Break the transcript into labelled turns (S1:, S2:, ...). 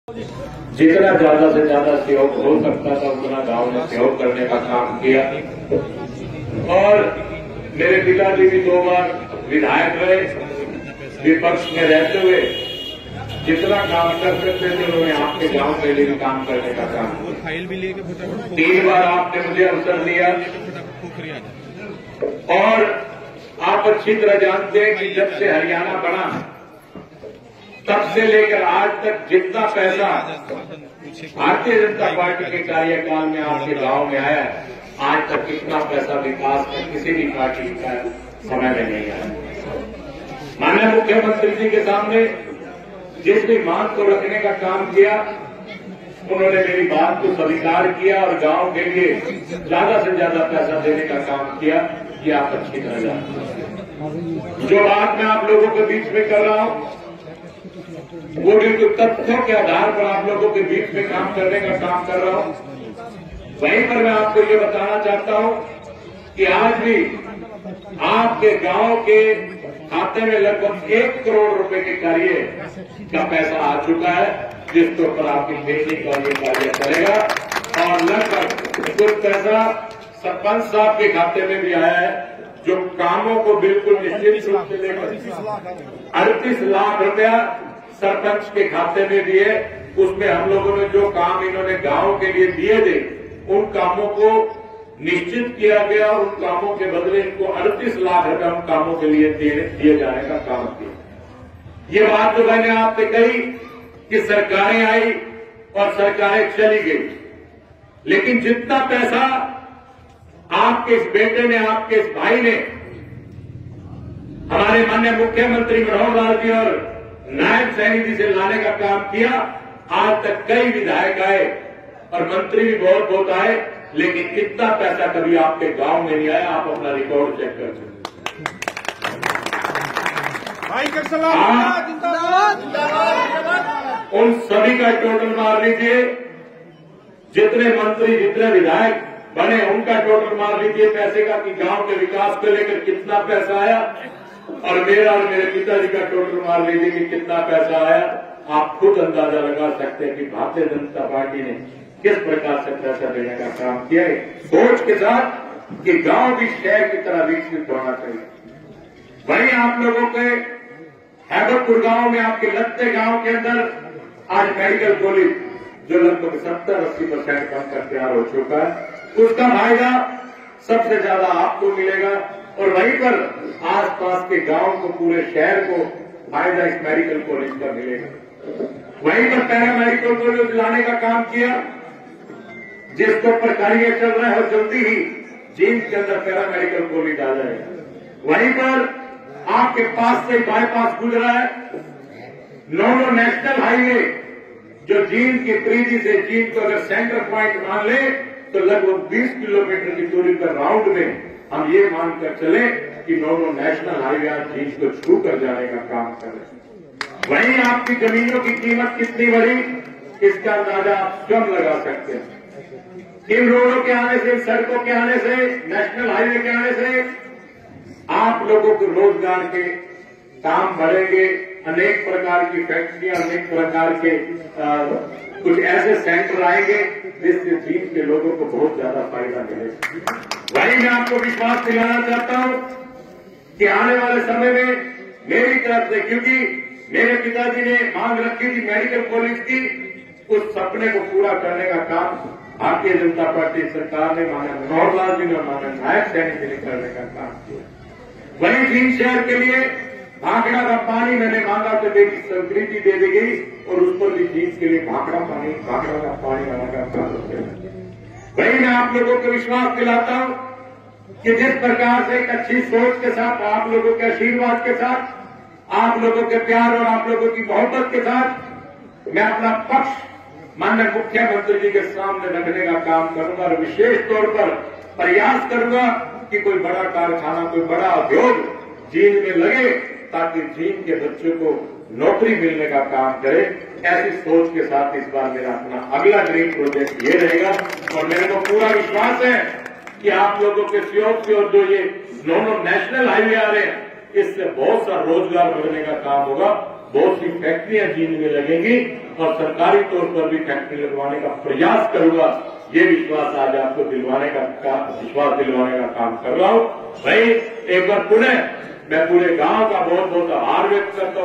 S1: जितना ज्यादा से ज्यादा सहयोग हो सकता था उतना गांव ने सहयोग करने का काम किया। और मेरे पिताजी भी 2 बार विधायक रहे, विपक्ष में रहते हुए जितना काम कर सकते थे उन्होंने आपके गांव के लिए भी काम करने का काम किया। 3 बार आपने मुझे अवसर दिया और आप अच्छी तरह जानते हैं कि जब से हरियाणा बना तब से लेकर आज तक जितना पैसा भारतीय जनता पार्टी के कार्यकाल में आपके गांव में आया है, आज तक कितना पैसा विकास में किसी भी पार्टी का समय में नहीं आया। माननीय मुख्यमंत्री जी के सामने जिस भी मांग को रखने का काम किया उन्होंने मेरी बात को स्वीकार किया और गांव के लिए ज्यादा से ज्यादा पैसा देने का काम किया। ये आप अच्छी तरह जानते हैं। जो बात मैं आप लोगों के बीच में कर रहा हूं वो बिल्कुल तथ्यों के आधार पर आप लोगों के बीच में काम करने का काम कर रहा हूं। वहीं पर मैं आपको ये बताना चाहता हूं कि आज भी आपके गांव के खाते में लगभग 1 करोड़ रुपए के कार्य का पैसा आ चुका है, जिसके ऊपर आपकी खेती का ये कार्य चलेगा। और लगभग कुछ पैसा सरपंच साहब के खाते में भी आया है, जो कामों को बिल्कुल निश्चित रूप से लेकर 38 लाख रुपया सरपंच के खाते में दिए। उसमें हम लोगों ने जो काम इन्होंने गांव के लिए दिए थे उन कामों को निश्चित किया गया। उन कामों के बदले इनको 38 लाख रुपए उन कामों के लिए दिए जाने का काम किया। ये बात तो मैंने आपसे कही कि सरकारें आई और सरकारें चली गई, लेकिन जितना पैसा आपके इस बेटे ने, आपके इस भाई ने, हमारे माननीय मुख्यमंत्री मनोहर लाल जी और नायब सैनी जी से लाने का काम किया, आज तक कई विधायक आए और मंत्री भी बहुत आए, लेकिन इतना पैसा कभी आपके गांव में नहीं आया। आप अपना रिकॉर्ड चेक कर सकते। उन सभी का टोटल मार लीजिए, जितने मंत्री जितने विधायक बने उनका टोटल मार लीजिए पैसे का, कि गांव के विकास को लेकर कितना पैसा आया, और मेरा और मेरे पिताजी का टोटल मार लीजिए कि कितना पैसा आया। आप खुद अंदाजा लगा सकते हैं कि भारतीय जनता पार्टी ने किस प्रकार से पैसा देने का काम किया है, सोच के साथ कि गांव भी शहर की तरह विकसित होना चाहिए। वहीं आप लोगों के हैबतपुर गांव में, आपके लत्ते गांव के अंदर आज मेडिकल कॉलेज जो लगभग 70-80% बनकर तैयार हो चुका है, उसका फायदा सबसे ज्यादा आपको मिलेगा। और वहीं पर आसपास के गांव को, पूरे शहर को फायदा इस मेडिकल कॉलेज का मिलेगा। वहीं पर पैरा मेडिकल कॉलेज लाने का काम किया, जिसके ऊपर कार्य चल रहा है और जल्दी ही जींद के अंदर पैरा मेडिकल कॉलेज आ जाएगा। वहीं पर आपके पास से बाईपास गुजरा है, नौनो नेशनल हाईवे जो जींद की त्रिजी से जींद को अगर सेंटर पॉइंट मान ले तो लगभग 20 किलोमीटर की दूरी पर राउंड में हम ये मानकर चले कि नौनो नेशनल हाईवे आज जींद को छू कर जाने का काम कर रहे हैं। वहीं आपकी जमीनों की कीमत कितनी बढ़ी, इसका अंदाजा आप स्वयं लगा सकते हैं। इन रोडों के आने से, सड़कों के आने से, नेशनल हाईवे के आने से आप लोगों के रोजगार के काम बढ़ेंगे। अनेक प्रकार की फैक्ट्रियां, अनेक प्रकार के कुछ ऐसे सेंटर आएंगे जिससे जींद के लोगों को बहुत ज्यादा फायदा मिलेगा। वहीं मैं आपको विश्वास दिलाना चाहता हूं कि आने वाले समय में मेरी तरफ से, क्योंकि मेरे पिताजी ने मांग रखी थी मेडिकल कॉलेज की, उस सपने को पूरा करने का काम भारतीय जनता पार्टी सरकार ने, माननीय मनोहर लाल जी ने, माननीय नायब सैनी जी ने करने का काम किया। वहीं जींद शहर के लिए भाखड़ा का पानी मैंने मांगा तो मेरी स्वीकृति दे दी गई और उस पर भी जींद के लिए भाखड़ा का पानी लाने का काम किया। वहीं मैं आप लोगों को विश्वास दिलाता हूं कि जिस प्रकार से एक अच्छी सोच के साथ, आप लोगों के आशीर्वाद के साथ, आप लोगों के प्यार और आप लोगों की मोहब्बत के साथ मैं अपना पक्ष माननीय मुख्यमंत्री जी के सामने रखने का काम करूंगा और विशेष तौर पर प्रयास करूंगा कि कोई बड़ा कारखाना, कोई बड़ा उद्योग जींद में लगे, ताकि जींद के बच्चों को नौकरी मिलने का काम करे। ऐसी सोच के साथ इस बार मेरा अपना अगला ड्रीम प्रोजेक्ट ये रहेगा और मेरे को पूरा विश्वास है कि आप लोगों के सहयोग से और जो ये दोनों नेशनल हाईवे आ रहे हैं, इससे बहुत सा रोजगार बढ़ने का काम होगा, बहुत सी फैक्ट्रियां जींद में लगेंगी और सरकारी तौर पर भी फैक्ट्री लगवाने का प्रयास करूंगा। ये विश्वास आज आपको विश्वास दिलवाने का काम कर रहा हूं। भाई एक बार पुनः मैं पूरे गांव का बहुत बहुत आभार व्यक्त करता हूं।